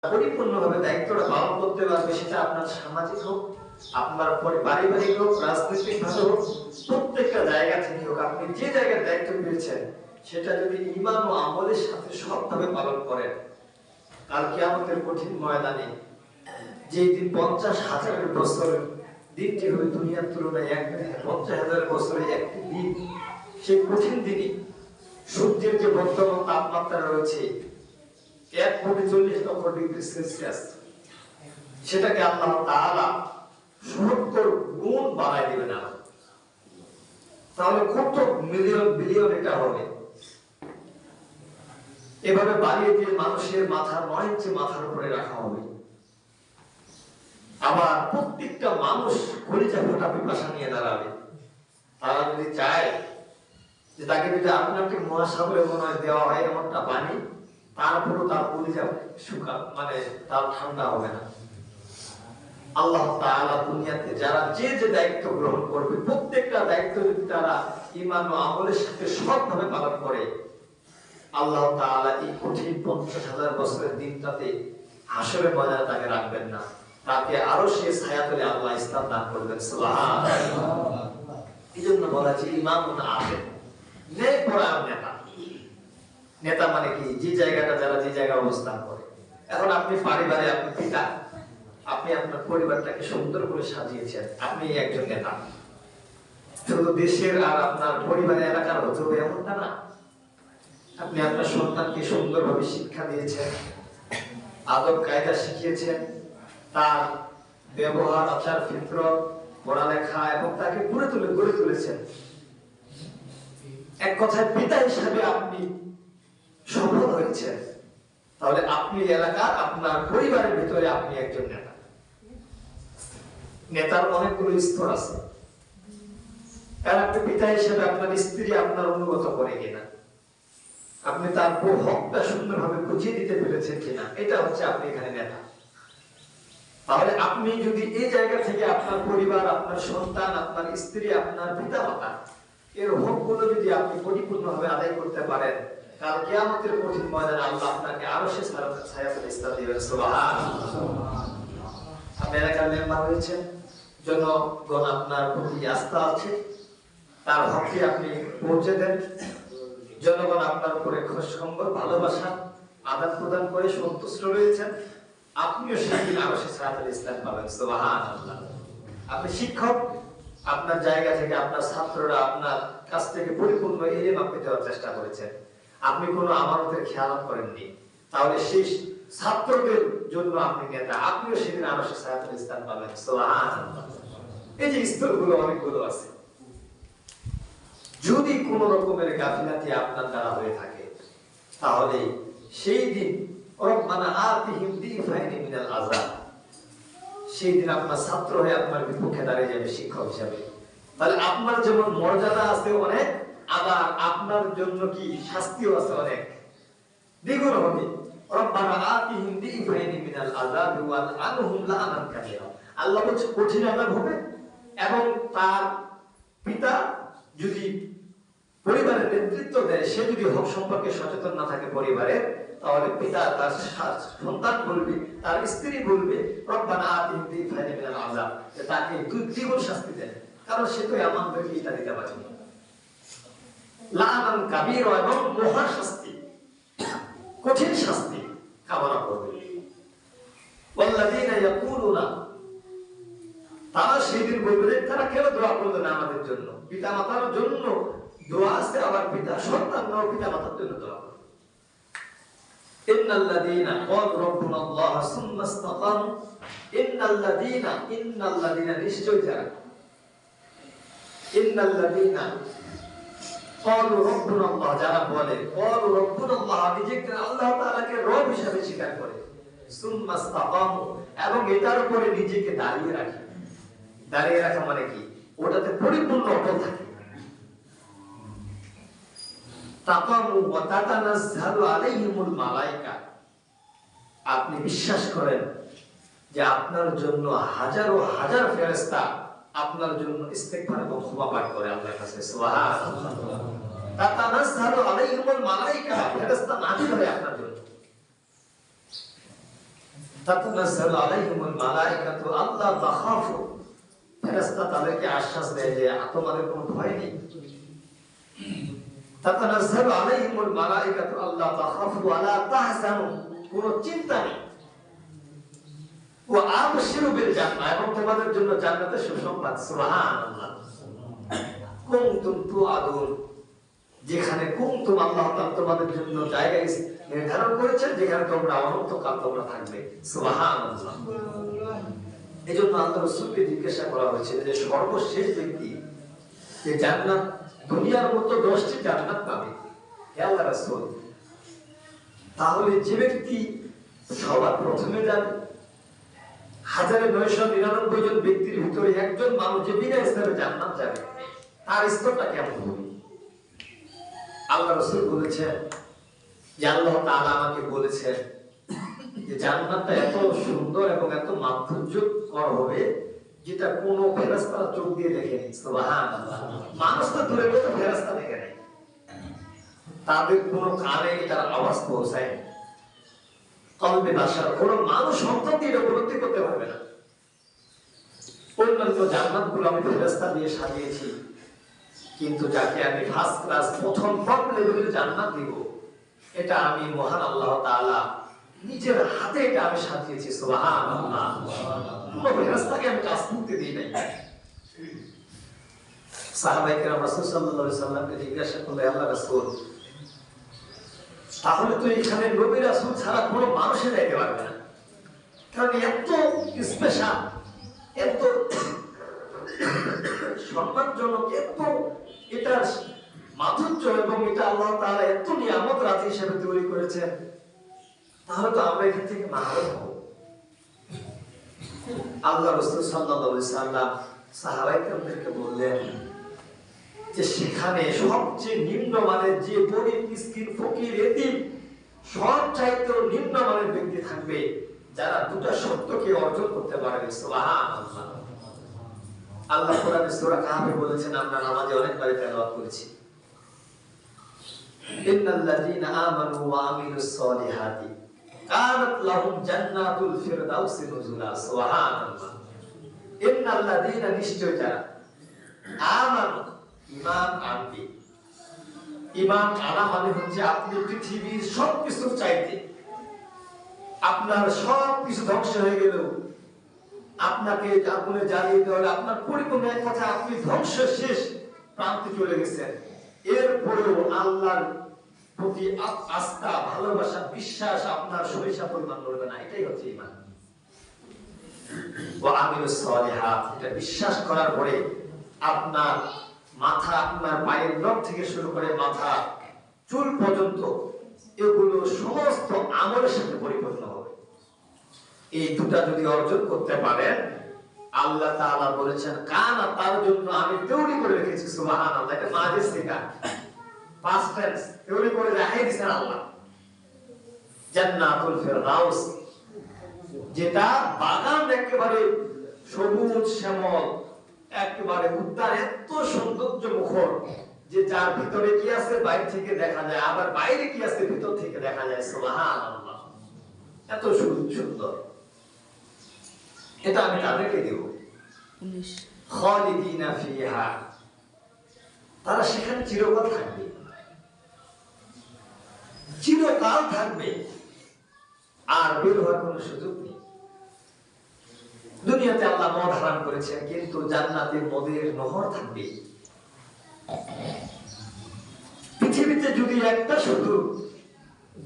পরিপূর্ণভাবে দায়িত্বটা পালন করতে পারবে, সেটা আপনার সামাজিক হোক, আপনার পারিবারিক হোক, রাজনৈতিক ভাবে হোক, প্রত্যেকটা জায়গা থেকে হোক, আপনি যে জায়গায় দায়িত্ব পেয়েছেন সেটা যদি ঈমান ও আমলের সাথে সৎভাবে পালন করেন, কাল কিয়ামতের কঠিন ময়দানে যে দিন 50,000 বছরের দিনটি হবে দুনিয়ার তুলনায় 50,000 বছরের একটি দিন, সেই কঠিন দিনে সূর্যের যে বর্তমান তাপমাত্রা রয়েছে 1,40,00,000°C, সেটাকে আল্লাহ তাআলা 70 গুণ বাড়ায় দিবেন। তাহলে কত মিলিয়ন বিলিয়ন এটা হবে। এভাবে বাড়িয়ে দিয়ে মানুষের মাথার 9 ইঞ্চি মাথার উপরে রাখা হবে। আবার প্রত্যেকটা মানুষ কলিজা ফোটা পিপাসা নিয়ে দাঁড়াবে। তারা যদি চায় যে তাকে যদি আপনাকে মহাসাগরে মনে হয় দেওয়া হয় এমনটা পানি, তারপরও তার কলিজা মানে তার ঠান্ডা হবে না। আল্লাহ তাআলা দুনিয়াতে যারা যে যে দায়িত্ব গ্রহণ করবে, প্রত্যেকটা দায়িত্ব যদি তারা ঈমান ও আমলের সাথে সৎভাবে পালন করে, আল্লাহ তাআলা এই কঠিন 50,000 বছরের দিনটাতে হাসরের ময়দানে তাকে রাখবেন না, তাকে আরো সে ছায়াতলে আল্লাহ ইসলাম দান করবেন। সুবহানাল্লাহ। এইজন্য বলা যে ইমামুন আলেম, নেক পরায়ণ নেতা। নেতা মানে কি? যে জায়গাটা যারা যে জায়গায় অবস্থান করে। এখন আপনি পরিবারে, আপনি পিতা, আপনি আপনার পরিবারটাকে সুন্দর করে সাজিয়েছেন, আপনি একজন নেতা। শুধু দেশের আর আপনার পরিবারের এলাকার হতে হবে এমনটা না। আপনি আপনার সন্তানকে সুন্দরভাবে শিক্ষা দিয়েছেন, আদব কায়দা শিখিয়েছেন, তার ব্যবহার, আচার, ফিতরত, পড়ালেখা এবং তাকে গড়ে তুলেছেন। এক কথায় পিতা হিসাবে আপনি সফল হয়েছেন। তাহলে আপনি এলাকার, আপনার পরিবারের ভিতরে আপনি একজন নেতা। নেতার অনেকগুলো স্তর আছে। কারণ আপনি পিতা হিসেবে আপনার স্ত্রী আপনার অনুগত করে কিনা, আপনি তার হকটা সুন্দরভাবে বুঝিয়ে দিতে পেরেছেন কিনা, এটা হচ্ছে আপনি এখানে নেতা। তাহলে আপনি যদি এই জায়গা থেকে আপনার পরিবার, আপনার সন্তান, আপনার স্ত্রী, আপনার পিতা মাতা এর হকগুলো যদি আপনি পরিপূর্ণভাবে আদায় করতে পারেন, কাল কিয়ামতের কঠিন ময়দানে আল্লাহ আপনাকে আরো সে ছায়াতলে স্থান দিবেন। সুবহানাল্লাহ। আপনি এলাকার মেম্বার হয়েছেন, জনগণ আপনার প্রতি আস্থা আছে, তার হককে আপনি পৌঁছে দেন। জনগণ আপনার উপরে খোঁজ খবর, ভালোবাসা আদান প্রদান করে সন্তুষ্ট রয়েছেন, আপনিও সেদিন আরো সে ছায়াতলে স্থান পাবেন। সুবহানাল্লাহ। আপনি শিক্ষক, আপনার জায়গা থেকে আপনার ছাত্ররা আপনার কাছ থেকে পরিপূর্ণ ইলম আপনি দেওয়ার চেষ্টা করেছেন, আপনি কোনো আমানতের খেয়ালত করেননি, তাহলে সেই ছাত্রদের জন্য আপনি নেতা, আপনিও সেদিন আরো সে ছায়াতলে স্থান পাবেন। সুবহানাল্লাহ। এই যে স্তরগুলো অনেকগুলো আছে। যদি কোন রকমের গাফিলাতি আপনার দ্বারা হয়ে থাকে, তাহলে সেই দিন রব্বানা আতিহিম দিফাইনি মিনাল আযাব, সেই দিন আপনার ছাত্র হয়ে আপনার বিপক্ষে দাঁড়িয়ে যাবে শিক্ষক হিসাবে। তাহলে আপনার যেমন মর্যাদা আছে অনেক, আবার আপনার জন্য কি শাস্তিও আছে অনেক, দ্বিগুণ হবে। রব্বানা আতিহিম দিফাইনি মিনাল আযাব ওয়াল আনহুম লাআনান কাসীরা। আল্লাহ বলছে কঠিন আযাব হবে। এবং তার পিতা যদি পরিবারের নেতৃত্ব দেয়, সে যদি হক সম্পর্কে সচেতন না থাকে পরিবারের, তাহলে পিতা তার সন্তান বলবে, তার স্ত্রী বলবে রব্বানা আতিহিম দিফাইনি মিনাল আযাব, তাকে দ্বিগুণ শাস্তি দেন, কারণ সে তো আমাদেরকে এটা দিতে পারে না। লাআনান কাবীরা, এবং মহা শাস্তি, কঠিন শাস্তি কামনা করবে। ওয়াল্লাযীনা ইয়াকুলুনা, তারা সেদিন বলবে যে তারা কেন দোয়া করলো না আমাদের জন্য। পিতা মাতার জন্য দোয়া আছে, আবার পিতা সন্তানরাও পিতা মাতার জন্য দোয়া করে। ইন্নাল্লাযীনা ক্বালু রাব্বুনাল্লাহ সুম্মা ইসতাকামু, ইন্নাল্লাযীনা নিশ্চয় যারা, ইন্নাল্লাযীনা ক্বালু রাব্বুনাল্লাহ, যারা বলে ক্বালু রাব্বুনাল্লাহ, নিজেকে আল্লাহ তাআলাকে রব হিসেবে স্বীকার করে, সুম্মা ইসতাকামু, এবং এটার উপরে নিজেকে দাঁড়িয়ে রাখে। দাঁড়িয়ে রাখা মানে কি? ওটাতে পরিপূর্ণ অটল থাকে। তাকামু ওয়া তাতানাজ্জালু আলাইহিমুল মালায়েকা, আপনি বিশ্বাস করেন যে আপনার জন্য হাজারো হাজার ফেরেশতা আপনার জন্য ইস্তেগফার এবং ক্ষমা পাঠ করে আল্লাহর কাছে। সুবহানাল্লাহ। তাতানাজ্জালু আলাইহিমুল মালায়েকা, ফেরেশতা নাযিল হয় আপনার জন্য। তাতানাজ্জালু আলাইহিমুল মালাইকাতু আল্লা তাখাফু, ফেরেশতা তাদেরকে আশ্বাস দেয় যে তোমাদের কোনো ভয় নেই। তাতানাজ্জালু আলাইহিমুল মালাইকাতু আল্লা তাখাফু ওয়ালা তাহজানু, কোনো চিন্তা নেই। ওয়া আবশিরু বিল জান্নাহ, এবং তোমাদের জন্য জান্নাতের সুসংবাদ। সুবহানাল্লাহ। কুনতুম তুআদুন, যেখানে কুনতুম আল্লাহ তাআলা তোমাদের জন্য জায়গা নির্ধারণ করেছেন, যেখানে তোমরা অনন্তকাল তোমরা থাকবে। সুবহানাল্লাহ। এজন্য আল্লাহ রাসূলকে জিজ্ঞাসা করা হয়েছে যে সর্বশেষ ব্যক্তি যে জান্নাত, দুনিয়ার মতো 10টি জান্নাত পাবে, হে আল্লাহ রাসূল, তাহলে যে ব্যক্তি সবার প্রথমে যাবে, 1999 জন ব্যক্তির ভিতরে একজন মানুষ যে বিনা ইসলামে জান্নাত যাবে, তার স্তরটা কেমন হবে? আল্লাহ রাসূল বলেছেন যে আল্লাহ তাআলা আমাকে বলেছেন যে জান্নাতটা এত সুন্দর এবং এত মাধুর্যকর হবে যেটা কোনো ফেরেশতা চোখ দিয়ে দেখেনি। সুবহানাল্লাহ। মানুষ তো দূরে গেলে ফেরেশতা দেখে নাই, তাদের কোনো কানে তার আওয়াজ পৌঁছায়, কলবে বাসার কোনো মানুষ সন্তান দিয়ে উপলব্ধি করতে পারবে না। অন্যান্য জান্নাতগুলো আমি ফেরেশতা দিয়ে সাজিয়েছি, কিন্তু যাকে আমি ফার্স্ট ক্লাস প্রথম টপ লেভেলের জান্নাত দিব, এটা আমি মহান আল্লাহ তাআলা নিজের হাতে এটা আমি সাজিয়েছি। সুবহানাল্লাহ। কোনো ফেরেশতাকে আমি কাজ করতে দিই নাই। সাহাবায়ে কেরাম রাসূল সাল্লাল্লাহু আলাইহি সাল্লামকে জিজ্ঞাসা করলেন, আল্লাহ রাসূল, তাহলে তো এখানে নবী রাসূল ছাড়া কোনো মানুষে যাইতে পারবে না, কারণ এত স্পেশাল, এত সম্মানজনক, এত এটার মাধুর্য, এবং এটা আল্লাহ তাআলা এত নিয়ামত রাজি হিসেবে তৈরি করেছেন, তাহলে তো আমরা এখান থেকে মাহরুম হব। আল্লাহ রাসূল সাল্লাল্লাহু আলাইহি সাল্লাম সাহাবায়ে কেরামদেরকে বললেন যে সেখানে সবচেয়ে নিম্নমানের যে গরীব মিসকিন ফকির এতিম সবচাইতে নিম্নমানের ব্যক্তি থাকবে যারা দুটো সত্যকে অর্জন করতে পারবে। সুবহানাল্লাহ। আল্লাহ কোরআনে সূরা কাহফে বলেছেন, আমরা নামাজে অনেকবার তেলাওয়াত করেছি, ইন্নাল্লাযীনা আমানু ওয়া আমিলুস সলিহাতি কানাত লাহুম জান্নাতুল ফিরদাউসি নুজুলা। সুবহানাল্লাহ। ইন্নাল্লাযীনা, নিশ্চয় যারা, আমানু, ঈমান আনবে। ঈমান আনা মানে হচ্ছে আপনি পৃথিবীর সবকিছু চাইতে, আপনার সবকিছু ধ্বংস হয়ে গেল, আপনাকে আগুনে জ্বালিয়ে দেওয়া হলো, আপনার পরিপূর্ণ এক কথা আপনি ধ্বংস শেষ প্রান্তে চলে গেছেন, এরপরেও আল্লাহর প্রতি আস্থা, ভালোবাসা, বিশ্বাস আপনার সরিষা পরিমাণ করবে না, এটাই হচ্ছে ঈমান। ওয়া আমিলুস সলিহাত, এটা বিশ্বাস করার পরে আপনার মাথা, আপনার পায়ের নখ থেকে শুরু করে মাথা চুল পর্যন্ত এগুলো সমস্ত আমলের সাথে পরিপূর্ণ হবে। এই দুটা যদি অর্জন করতে পারেন, আল্লাহ তাআলা বলেছেন কানা, তার জন্য আমি তৈরি করে রেখেছি। সুবহানাল্লাহ। এটা মাঝে শেখা, পাস্ট টেন্স, তৈরি করে রেখে দিয়েছেন আল্লাহ। জান্নাতুল ফিরদাউস, যেটা বাগান একেবারে সবুজ শ্যামল, একেবারে উদ্যান, এত সৌন্দর্য মুখর যে যার ভিতরে কি আছে বাইরে থেকে দেখা যায়, আবার বাইরে কি আছে ভিতর থেকে দেখা যায়। সুবহানাল্লাহ। এত সুন্দর, এটা আমি তাদেরকে দেব। খালিদিনা ফিহা, তারা সেখানে চিরকাল থাকবে, চিরকাল থাকবে, আর বের হওয়ার কোনো সুযোগ নেই। দুনিয়াতে আল্লাহ মদ হারাম করেছেন, কিন্তু জান্নাতে মদের নহর থাকবে। পৃথিবীতে যদি একটা শুধু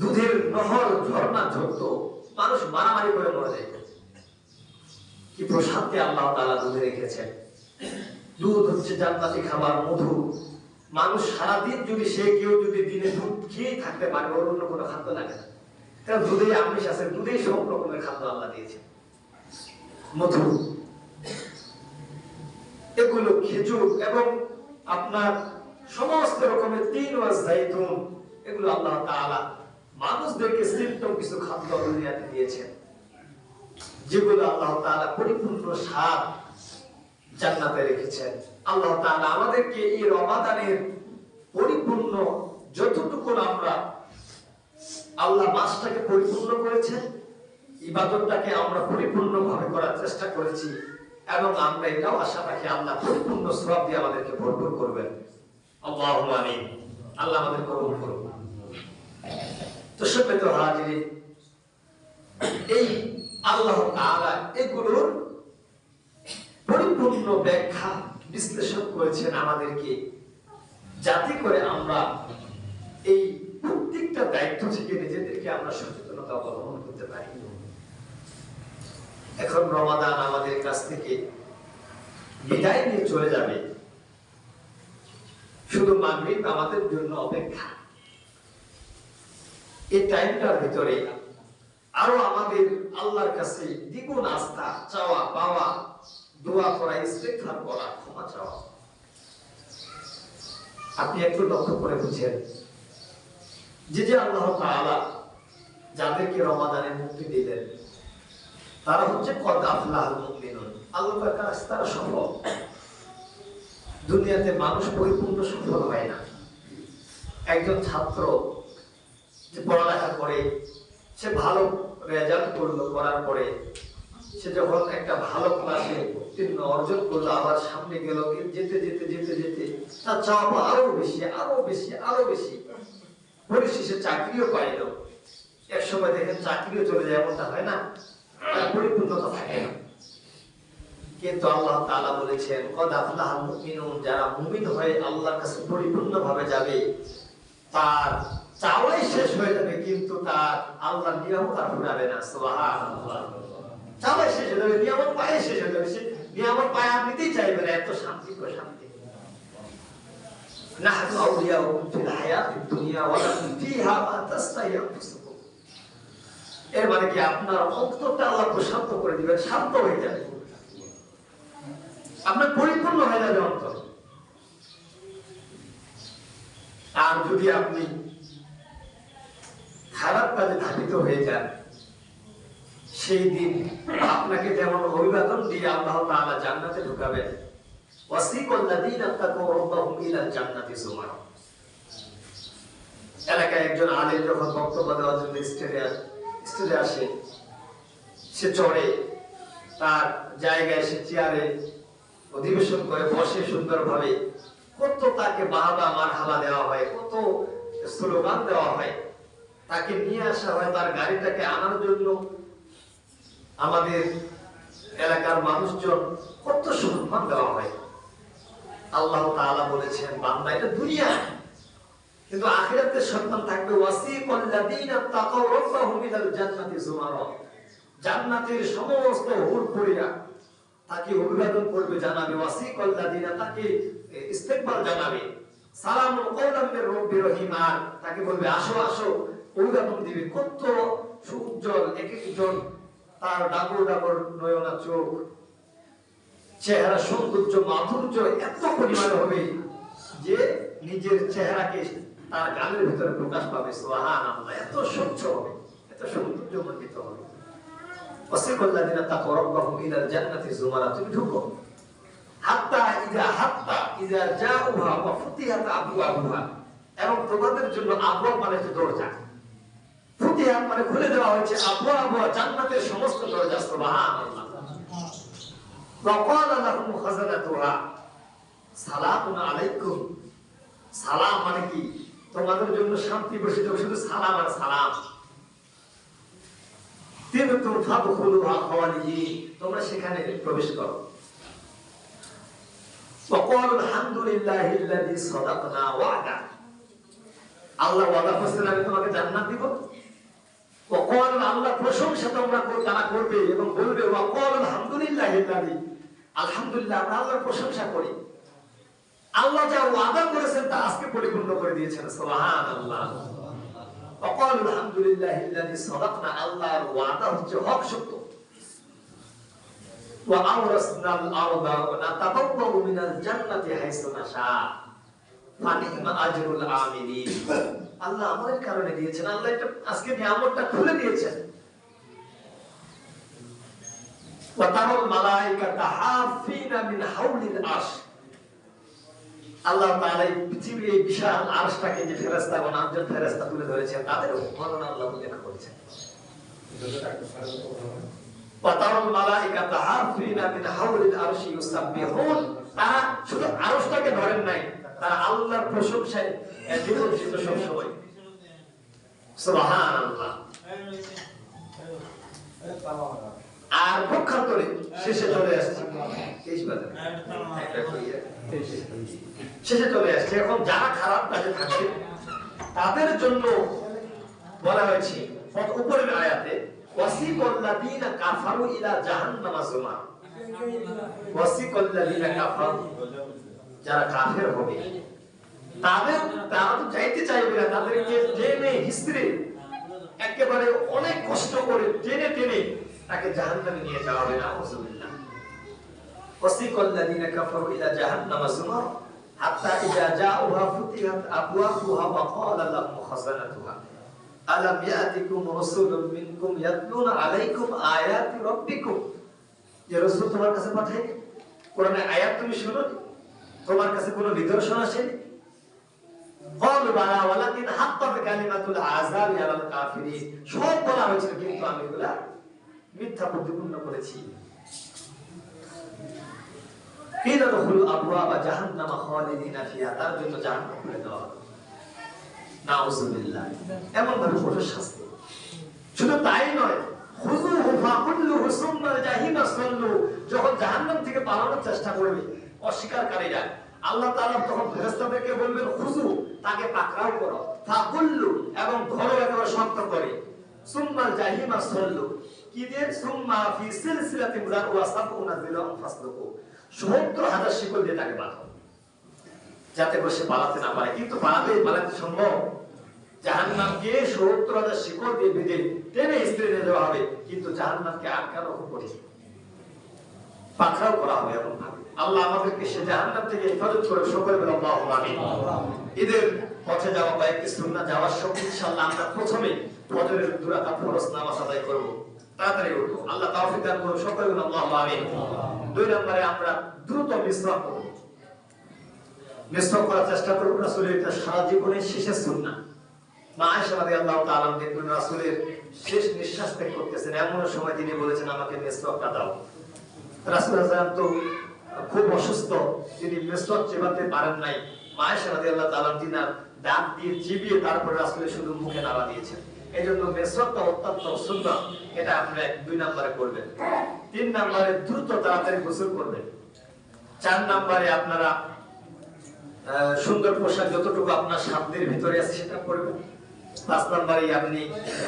দুধের নহর ঝর্ণা ঝরতো, মানুষ মারামারি করে মরে যেত। কি প্রশান্তি আল্লাহ তাআলা দুধে রেখেছেন। দুধ হচ্ছে জান্নাতি খাবার, মধু। মানুষ সারাদিন যদি কেউ যদি দিনে দুধ খেয়ে থাকতে পারে, ওর অন্য কোনো খাদ্য লাগে না, কারণ দুধেই আমিষ আছে, দুধেই সব রকমের খাদ্য আল্লাহ দিয়েছে। মধু, এগুলো খেজুর এবং আপনার সমস্ত রকমের তিন ওয়া জাইতুন, এগুলো আল্লাহ তাআলা মানুষদেরকে সিম্পল কিছু খাদ্য দুনিয়াতে দিয়েছেন, যেগুলো আল্লাহ তাআলা পরিপূর্ণ স্বাদ জান্নাতে রেখেছেন। আল্লাহ তাআলা আমাদেরকে এই রমাদানের পরিপূর্ণ যতটুকু আমরা আল্লাহ মাসটাকে পরিপূর্ণ করেছেন, ইবাদতটাকে আমরা পরিপূর্ণভাবে করার চেষ্টা করেছি এবং আমরা এটাও আশা রাখি আল্লাহ পরিপূর্ণ সওয়াব দিয়ে আমাদেরকে ভরপুর করবেন। আল্লাহুম্মা আমিন। আল্লাহ আমাদের কবুল করুন। তো সম্মানিত হাজিরিন, এই আল্লাহ তাআলা এগুলোর পরিপূর্ণ ব্যাখ্যা বিশ্লেষণ করেছেন আমাদেরকে, যাতে করে আমরা এই প্রত্যেকটা দায়িত্ব থেকে নিজেদেরকে আমরা সচেতনতা অবলম্বন করতে পারি। এখন রমাদান আমাদের কাছ থেকে বিদায় নিয়ে চলে যাবে, শুধু মাগরিব আমাদের জন্য অপেক্ষা। এই টাইমটার ভিতরে আরো আমাদের আল্লাহর কাছে দ্বিগুণ আস্থা চাওয়া পাওয়া, দোয়া করা, ইস্তেগফার করা, ক্ষমা চাওয়া। আপনি একটু লক্ষ্য করে বুঝেন যে আল্লাহ তাআলা যাদেরকে রমাদানে মুক্তি দিলেন তারা হচ্ছে কদ আফলাহুল মুমিনুন। আল্লাহর কাছে তারা সফল। দুনিয়াতে মানুষ পরিপূর্ণ সফল হয় না। একজন ছাত্র যে পড়ালেখা করে, সে ভালো রেজাল্ট করলো, করার পরে সে যখন একটা ভালো ক্লাসে উত্তীর্ণ অর্জন করলো, আবার সামনে গেল, যেতে যেতে যেতে যেতে তার চাওয়া আরো বেশি আরো বেশি আরো বেশি, পরিশেষে চাকরিও পাইল। এক সময় দেখেন চাকরিও চলে যায়, এমনটা হয় না? তার পরিপূর্ণতা থাকে না। কিন্তু আল্লাহ তাআলা বলেছেন কদ আফলাহুল মুমিনুন, যারা মুমিন হয়ে আল্লাহর কাছে পরিপূর্ণভাবে যাবে তার চাওয়াই শেষ হয়ে যাবে, কিন্তু তার আল্লাহর নিয়ামত আর ফুরাবে না। সুবহানাল্লাহ। চাওয়াই শেষ হয়ে যাবে, নিয়ামত পায়ে শেষ হয়ে যাবে, সে নিয়ামত পায়ে আর নিতেই চাইবে না। এত শান্তি প্রশান্তি। নাহনু আউলিয়াউকুম ফিল হায়াতিদ দুনিয়া ওয়া লাকুম ফিহা মা তাশতাহি আনফুসুকুম। এর মানে কি আপনার অন্তরটা আল্লাহ প্রশান্ত করে দিবেন, শান্ত হয়ে যাবে, আপনার পরিপূর্ণ হয়ে যাবে অন্তর। আর যদি আপনি খারাপ কাজে ধাবিত হয়ে যান, সেই দিন আপনাকে যেমন অভিবাদন দিয়ে আল্লাহ তাআলা জান্নাতে ঢুকাবেন, ওয়াসিকাল্লাযীনা তাকাউ রাব্বাহুম ইলাল জান্নাতি যুমারা। এলাকায় একজন আলেম যখন বক্তব্য দেওয়ার জন্য স্টেজে আসে, সে চড়ে, তার জায়গায় সে চেয়ারে অধিবেশন করে বসে সুন্দরভাবে, কত তাকে বাহবা মারহাবা দেওয়া হয়, কত স্লোগান দেওয়া হয়, তাকে নিয়ে আসা হয়, তার গাড়িটাকে আনার জন্য আমাদের এলাকার মানুষজন কত সম্মান দেওয়া হয়। আল্লাহ তাআলা বলেছেন বান্দা এটা দুনিয়া, কিন্তু আখিরাতের সম্মান থাকবে। ওয়াসিকাল্লাযীনা তাকাউ রাব্বাহুম ইলাল জান্নাতি যুমারা। জান্নাতের সমস্ত হুরপুরিরা তাকে অভিবাদন করবে, জানাবে। ওয়াসিকাল্লাযীনা, তাকে ইস্তেকবাল জানাবে। সালামুন কওলাম মির রাব্বির রহিম, তাকে বলবে আসো আসো, অভিবাদন দিবে। কত সুউজ্জ্বল এক একজন, তার ডাগর ডাগর নয়না চোখ, চেহারা সৌন্দর্য মাধুর্য এত পরিমাণে হবে যে নিজের চেহারাকে তার গানের ভিতরে প্রকাশ পাবে। সুবহানাল্লাহ। এত স্বচ্ছ হবে, এত সৌন্দর্যমণ্ডিত হবে। ওয়াসিকাল্লাযীনা তাকাউ রাব্বাহুম ইলাল জান্নাতি যুমারা। তুমি ঢুকো। হাত্তা ইযা জাউহা ওয়া ফুতিহাত আবওয়াবুহা। এবং তোমাদের জন্য আবওয়াব মানে দরজা, ফুতিহাত মানে খুলে দেওয়া হয়েছে, আবওয়াব জান্নাতের সমস্ত দরজা। সুবহানাল্লাহ। ওয়া ক্বালা লাহুম খাযানাতুহা সালামুন আলাইকুম। সালাম মানে কি? তোমাদের জন্য শান্তি বর্ষিত, শুধু সালাম আর সালাম। তিবতুম ফাদখুলুহা খালিদিন, তোমরা সেখানে প্রবেশ করো। ওয়া ক্বালু আলহামদুলিল্লাহিল্লাযী সাদাকনা ওয়া'দা। আল্লাহ ওয়াদা করেছেন আমি তোমাকে জান্নাত দিব। ওয়া ক্বালু, আল্লাহ প্রশংসা তোমরা তারা করবে এবং বলবে ওয়া ক্বালু আলহামদুলিল্লাহিল্লাযী, আলহামদুলিল্লাহ, আমরা আল্লাহর প্রশংসা করি। আল্লাহ যা ওয়াদা করেছেন তা আজকে পরিপূর্ণ করে দিয়েছেন। সুবহানাল্লাহ। ওয়া ক্বালু আলহামদুলিল্লাহিল্লাযী সাদাকনা, আল্লাহর ওয়াদা হচ্ছে হক সত্য। ওয়া আওরাসনাল আরদা ওয়া নাতাবাওয়াউ মিনাল জান্নাতি হাইসু নাশা ফানি'মা আজরুল আমিলিন। আল্লাহ আমাদের কারণে দিয়েছেন, আল্লাহ এটা আজকে নিয়ামতটা খুলে দিয়েছেন। ওয়া তারাল মালায়েকাতা হাফিনা মিন হাওলিল আরশ। আল্লাহ তাআলা এই পৃথিবীর এই বিশাল আরশটাকে যে ফেরেশতাগণ, আটজন ফেরেশতা তুলে ধরেছেন, তাদের বর্ণনা আল্লাহ উল্লেখ করেছেন। ওয়াতারাল মালাইকাতা হাফিনা মিন হাওলিল আরশি ইউসাব্বিহুন, তারা শুধু আরশটাকে ধরেন নাই, তারা আল্লাহর প্রশংসায় নিমজ্জিত সব সময়। সুবহানাল্লাহ। আর পক্ষান্তরে শেষে চলে আসছে শেষে চলে আসছে। এখন যারা খারাপ কাজে থাকবে তাদের জন্য বলা হয়েছে উপরের আয়াতে ওয়াসিকাল্লাযীনা কাফারু ইলা জাহান্নামা যুমা, ওয়াসিকাল্লাযীনা কাফারু, যারা কাফের হবে তারা তো যাইতে চাইবে না, তাদেরকে টেনে হিস্ট্রি একেবারে অনেক কষ্ট করে টেনে টেনে তাকে জাহান্নামে নিয়ে যাওয়া হবে। নাউযুবিল্লাহ। ওয়াসিকাল্লাযীনা কাফারু ইলা জাহান্নামা যুমা হাত্তা ইযা জাউহা ফুতিহাত আবওয়াবুহা ওয়া ক্বালা লাহুম খাযানাতুহা আলাম ইয়াতিকুম রাসূলুম মিনকুম ইয়াতলুনা আলাইকুম আয়াতি রাব্বিকুম। যে রাসূল তোমার কাছে পাঠাইনি, কোরআনের আয়াত তুমি শুনোনি, তোমার কাছে কোনো নিদর্শন আসেনি? ক্বালু বালা ওয়ালাকিন হাক্কাত কালিমাতুল আযাবি আলাল কাফিরিন। সব বলা হয়েছিল কিন্তু আমি এগুলা মিথ্যা প্রতিপন্ন করেছি। কিলা দুখুলু আবওয়াবা জাহান্নামা খালিদিনা ফিহা, তার জন্য জাহান্নাম খুলে দেওয়া হবে। নাউযুবিল্লাহ। এমন ভাবে কঠোর শাস্তি। শুধু তাই নয়, খুযুহু ফাকুল্লুহু সুম্মাল জাহিমা সাল্লু, যখন জাহান্নাম থেকে পালানোর চেষ্টা করবে অস্বীকারীরা, আল্লাহ তাআলা তখন ফেরেশতাদেরকে বলবেন খুযু, তাকে পাকড়াও করো, ফাকুল্লু, এবং ধরো একেবারে শক্ত করে, সুম্মাল জাহিমা সাল্লু, কি দিয়ে? সুম্মা ফি সিলসিলাতিন যারউহা সাবউনা যিরাআন ফাসলুকু, ৭০,০০০ শিকল দিয়ে তাকে বাঁধো, যাতে করে সে পালাতে না পারে। কিন্তু পালাতে সম্ভব? জাহান্নামকে ৭০,০০০ শিকল দিয়ে বেঁধে টেনে ইস্ত্রি নিয়ে যাওয়া হবে, কিন্তু জাহান্নামকে আটকানো খুব কঠিন, পাকড়াও করা হবে এমন ভাবে। আল্লাহ আমাদেরকে সে জাহান্নাম থেকে হেফাজত করে, সকলে বলে আল্লাহুম্মা আমিন। ঈদের পথে যাওয়া বা একটি সুন্নাহ যাওয়ার সময় ইনশাআল্লাহ আমরা প্রথমে ফজরের ২ রাকাত ফরজ নামাজ আদায় করব, তাড়াতাড়ি উঠবো। আল্লাহ তাওফিক দান করুন, সকলে বলে আল্লাহুম্মা আমিন। ২ নম্বরে আমরা দ্রুত মিসওয়াক করব, মিসওয়াক করার চেষ্টা করব। রাসূলের এটা সারা জীবনের শেষের সুন্নাহ। মা আয়েশা রাদিয়াল্লাহু তাআলা দেখবেন রাসূলের শেষ নিঃশ্বাস ত্যাগ করতেছেন, এমন সময় তিনি বলেছেন আমাকে মিসওয়াকটা দাও। রাসূল সাল্লাল্লাহু আলাইহি ওয়াসাল্লাম খুব অসুস্থ, তিনি মিসওয়াক চিবাতে পারেন নাই। মা আয়েশা রাদিয়াল্লাহু তাআলা তিনার দাঁত দিয়ে চিবিয়ে তারপর রাসূলের শুধু মুখে নাড়া দিয়েছেন। এইজন্য মিসওয়াকটা অত্যন্ত সুন্নাহ, এটা আপনারা ২ নম্বরে করবেন। ৩ নম্বরে দ্রুত তাড়াতাড়ি গোসল করবেন। ৪ নম্বরে আপনারা সুন্দর পোশাক যতটুকু আপনার সাধ্যের ভিতরে আছে সেটা পরবেন। ৫ নম্বরে আপনি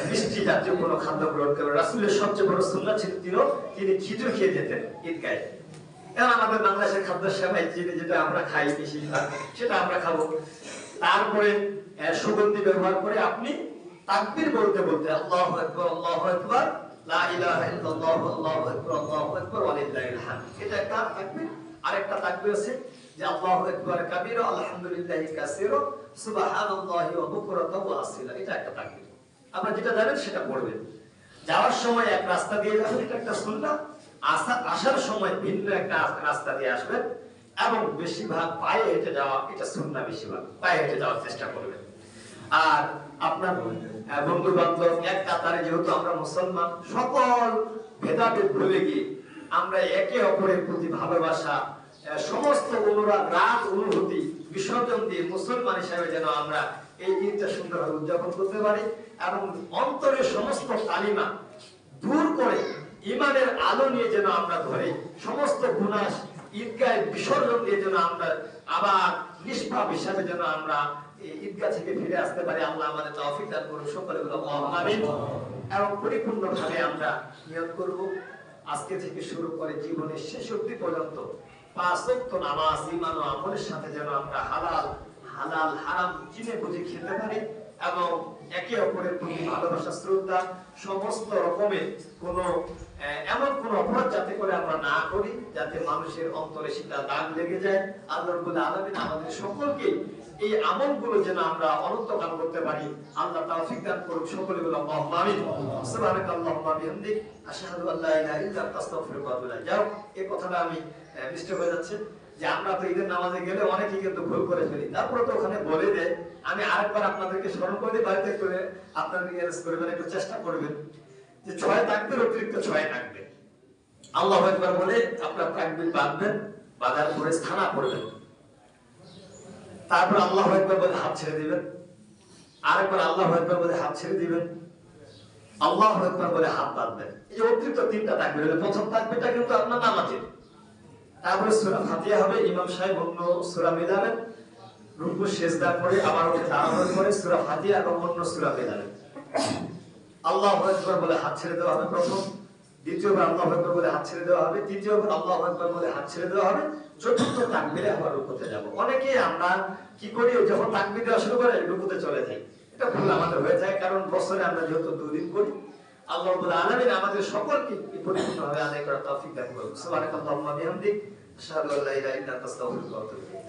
মিষ্টি জাতীয় কোনো খাদ্য গ্রহণ করবেন। রাসূলের সবচেয়ে বড় সুন্নাহ ছিল তিনি খিচুড়ি খেয়ে যেতেন ঈদগাহে। এখন আমাদের বাংলাদেশের খাদ্য সেবাই যেটা আমরা খাই বেশি, সেটা আমরা খাবো। তারপরে সুগন্ধি ব্যবহার করে আপনি তাকবীর বলতে বলতে আল্লাহু আকবার, আল্লাহু আকবার, লা ইলাহা ইল্লাল্লাহু, আল্লাহু আকবার, আল্লাহু আকবার, ওয়া লিল্লাহিল হামদ। এটা একটা তাকবীর। আরেকটা তাকবীর আছে যে আল্লাহু আকবার কাবীরা, আলহামদুলিল্লাহি কাসীরা, সুবহানাল্লাহি ওয়া বুকরাতাও ওয়া আসীলা। এটা একটা তাকবীর। আপনারা যেটা জানেন সেটা পড়বেন। যাওয়ার সময় এক রাস্তা দিয়ে যাবেন, এটা একটা সুন্নাহ। আসার সময় ভিন্ন একটা রাস্তা দিয়ে আসবেন, এবং বেশিরভাগ পায়ে হেঁটে যাওয়া, এটা সুন্নাহ। বেশিরভাগ পায়ে হেঁটে যাওয়ার চেষ্টা করবেন। আর আপনার বন্ধু বান্ধব এক কাতারে, যেহেতু আমরা মুসলমান, সকল ভেদাভেদ ভুলে গিয়ে আমরা একে অপরের প্রতি ভালোবাসা, সমস্ত অনুরাগ, রাগ, অনুভূতি বিসর্জন দিয়ে মুসলমান হিসেবে যেন আমরা এই ঈদটা সুন্দরভাবে উদযাপন করতে পারি, এবং অন্তরের সমস্ত কালিমা দূর করে ঈমানের আলো নিয়ে যেন আমরা ধরে সমস্ত গুনাহ ঈদগাহে বিসর্জন দিয়ে যেন আমরা আবার নিষ্পাপ হিসাবে যেন আমরা ঈদগাহ থেকে ফিরে আসতে পারি। আল্লাহ আমাদের তৌফিক দান করুন, সকলে বলে আল্লাহুম্মা আমিন। এবং পরিপূর্ণভাবে আমরা নিয়ত করব আজকে থেকে শুরু করে জীবনের শেষ অবধি পর্যন্ত ৫ ওয়াক্ত নামাজ ঈমান ও আমলের সাথে যেন আমরা হালাল হারাম চিনে বুঝে খেতে পারি, এবং একে অপরের প্রতি ভালোবাসা, শ্রদ্ধা, সমস্ত রকমের এমন কোন অপরাধ যাতে করে আমরা না করি, যাতে মানুষের অন্তরে সেটা দাগ লেগে যায়। আল্লাহ রাব্বুল আলামিন আমাদের সকলকে এই আমলগুলো যেন আমরা অনন্তকাল করতে পারি। আল্লাহ তৌফিক দান করুন, সকলে বলে আল্লাহুম্মা আমিন। সুবহানাকাল্লাহুম্মা বিহামদিক, আশহাদু আল্লা ইলাহা ইল্লা আনতা, আস্তাগফিরুকা ওয়া আতুবু ইলাইক। যাও, এই কথাটা আমি মিস্টেক হয়ে যাচ্ছে যে আমরা তো ঈদের নামাজে গেলে অনেকেই কিন্তু ভুল করে ফেলি, তারপরে তো ওখানে বলে দেয়। আমি আরেকবার আপনাদেরকে স্মরণ করে দিই, বাড়িতে করে আপনারা রিয়ালাইজ করবেন, একটু চেষ্টা করবেন যে 6 তাকবীর অতিরিক্ত 6 থাকবে। আল্লাহু আকবার বলে আপনার তাকবীর বাঁধবেন, বাঁধার পরে স্থানা পড়বেন, তারপর আল্লাহু আকবার বলে হাত ছেড়ে দিবেন, আরেকবার আল্লাহু আকবার বলে হাত ছেড়ে দিবেন, আল্লাহু আকবার বলে হাত বাঁধবেন। এই অতিরিক্ত 3টা তাকবীর হলো। প্রথম তাকবীরটা কিন্তু আপনার নামাজের। তারপরে সূরা ফাতিহা হবে, ইমাম সাহেব অন্য সূরা মিলাবেন, রুকু সিজদা করে আবার উঠে দাঁড়ানোর পরে সূরা ফাতিহা এবং অন্য সূরা মিলাবেন। আল্লাহু আকবার বলে হাত ছেড়ে দেওয়া হবে প্রথম, দ্বিতীয়বার আল্লাহু আকবার বলে হাত ছেড়ে দেওয়া হবে, তৃতীয়বার আল্লাহু আকবার বলে হাত ছেড়ে দেওয়া হবে, চতুর্থ তাকবীরে আবার রুকুতে যাব। অনেকে আমরা কি করি, যখন তাকবীর দেওয়া শুরু করে রুকুতে চলে যাই। এটা ভুল আমাদের হয়ে যায়, কারণ বছরে আমরা যেহেতু 2 দিন করি। আল্লাহ রাব্বুল আলামিন আমাদের সকলকে পরিপূর্ণভাবে আদায় করার তৌফিক দান করুন। সুবহানাকাল্লাহুম্মা বিহামদিক, আশহাদু আল্লা ইলাহা ইল্লা আনতা, আস্তাগফিরুকা ওয়া আতুবু ইলাইক।